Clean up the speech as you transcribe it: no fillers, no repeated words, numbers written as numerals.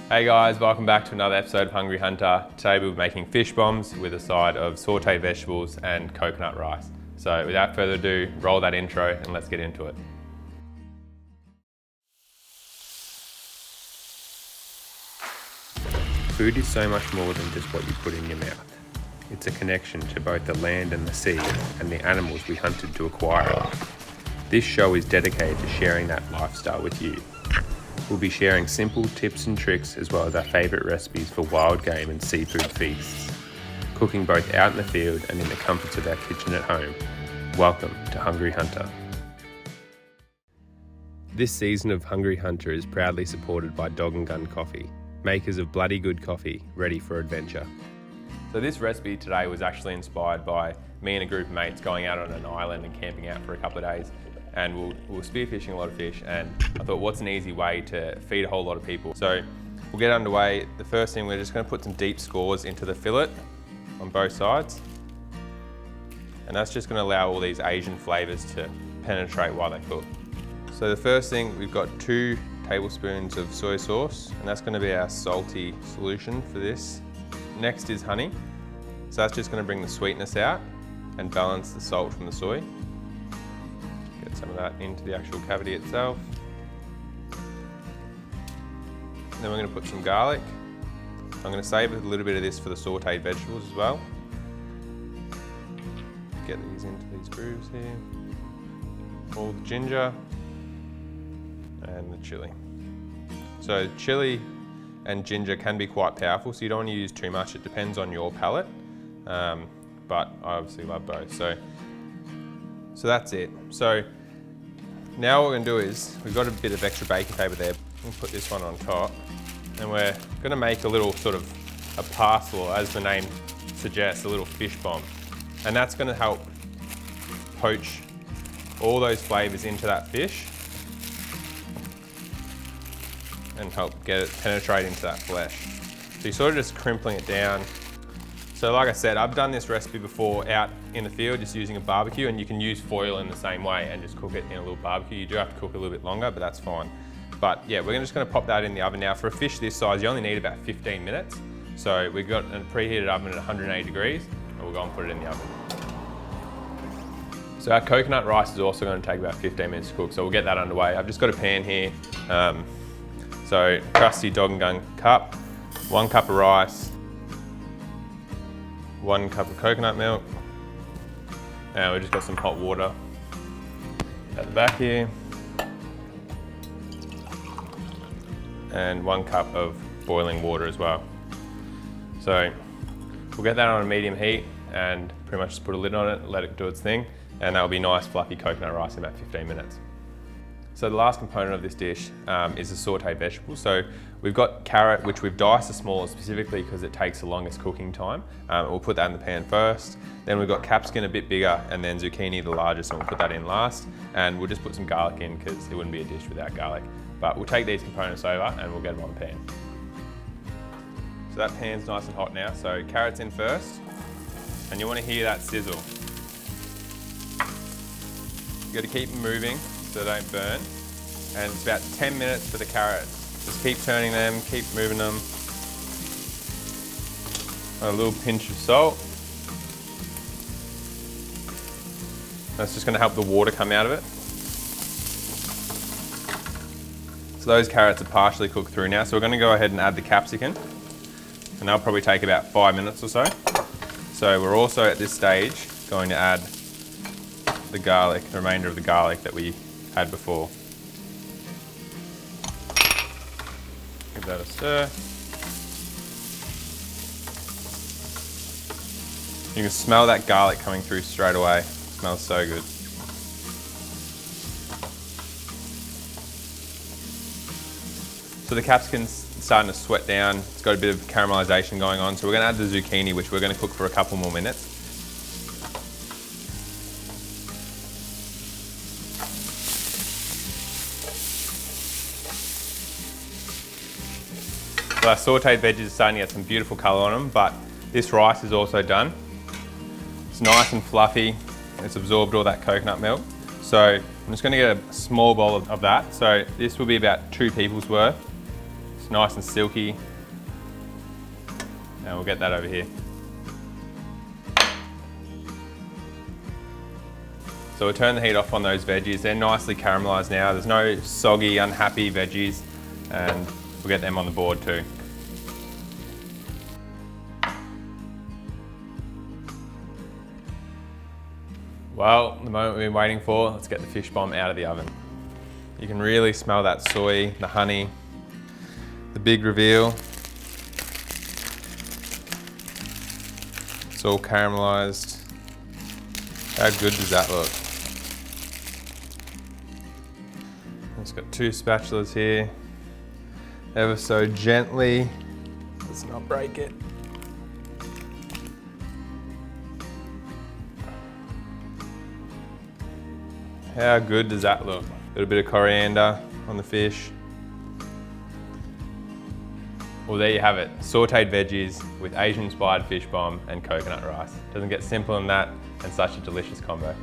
Hey guys, welcome back to another episode of Hungry Hunter. Today we're making fish bombs with a side of sauteed vegetables and coconut rice. So without further ado, roll that intro and let's get into it. Food is so much more than just what you put in your mouth. It's a connection to both the land and the sea and the animals we hunted to acquire it. This show is dedicated to sharing that lifestyle with you. We'll be sharing simple tips and tricks as well as our favourite recipes for wild game and seafood feasts. Cooking both out in the field and in the comforts of our kitchen at home. Welcome to Hungry Hunter. This season of Hungry Hunter is proudly supported by Dog and Gun Coffee, makers of bloody good coffee, ready for adventure. So this recipe today was actually inspired by me and a group of mates going out on an island and camping out for a couple of days. And we're spearfishing a lot of fish, and I thought, what's an easy way to feed a whole lot of people? So we'll get underway. The first thing, we're just going to put some deep scores into the fillet on both sides. And that's just going to allow all these Asian flavors to penetrate while they cook. So the first thing, we've got 2 tablespoons of soy sauce, and that's going to be our salty solution for this. Next is honey. So that's just going to bring the sweetness out and balance the salt from the soy. Get some of that into the actual cavity itself. And then we're going to put some garlic. I'm going to save a little bit of this for the sauteed vegetables as well. Get these into these grooves here. All the ginger and the chili. So chili and ginger can be quite powerful, so you don't want to use too much. It depends on your palate, but I obviously love both. So that's it. So now what we're going to do is, we've got a bit of extra baking paper there. We'll put this one on top, and we're going to make a little sort of a parcel, as the name suggests, a little fish bomb. And that's going to help poach all those flavors into that fish and help get it penetrate into that flesh. So you're sort of just crimpling it down. So like I said, I've done this recipe before out in the field just using a barbecue, and you can use foil in the same way and just cook it in a little barbecue. You do have to cook a little bit longer, but that's fine. But yeah, we're just gonna pop that in the oven now. For a fish this size, you only need about 15 minutes. So we've got a preheated oven at 180 degrees, and we'll go and put it in the oven. So our coconut rice is also gonna take about 15 minutes to cook, so we'll get that underway. I've just got a pan here. So trusty Dog and Gun cup, 1 cup of rice, 1 cup of coconut milk, and we've just got some hot water at the back here, and 1 cup of boiling water as well. So we'll get that on a medium heat and pretty much just put a lid on it, let it do its thing, and that'll be nice fluffy coconut rice in about 15 minutes. So the last component of this dish is the sauteed vegetables. So we've got carrot, which we've diced the smallest specifically because it takes the longest cooking time. We'll put that in the pan first. Then we've got capsicum a bit bigger, and then zucchini the largest, and we'll put that in last. And we'll just put some garlic in because it wouldn't be a dish without garlic. But we'll take these components over and we'll get them on the pan. So that pan's nice and hot now. So carrots in first, and you want to hear that sizzle. You got to keep them moving so they don't burn. And it's about 10 minutes for the carrots. Just keep turning them, keep moving them. A little pinch of salt. That's just going to help the water come out of it. So those carrots are partially cooked through now, so we're going to go ahead and add the capsicum. And that'll probably take about 5 minutes or so. So we're also at this stage going to add the garlic, the remainder of the garlic that we had before. Give that a stir. You can smell that garlic coming through straight away. It smells so good. So the capsicum's starting to sweat down. It's got a bit of caramelization going on. So we're going to add the zucchini, which we're going to cook for a couple more minutes. So our sauteed veggies are starting to get some beautiful colour on them, but this rice is also done. It's nice and fluffy. It's absorbed all that coconut milk. So I'm just going to get a small bowl of that. So this will be about 2 people's worth. It's nice and silky. And we'll get that over here. So we'll turn the heat off on those veggies. They're nicely caramelised now. There's no soggy, unhappy veggies, and we'll get them on the board too. Well, the moment we've been waiting for, let's get the fish bomb out of the oven. You can really smell that soy, the honey, the big reveal. It's all caramelised. How good does that look? It's got 2 spatulas here. Ever so gently. Let's not break it. How good does that look? A little bit of coriander on the fish. Well, there you have it. Sauteed veggies with Asian-inspired fish bomb and coconut rice. Doesn't get simpler than that, and such a delicious combo.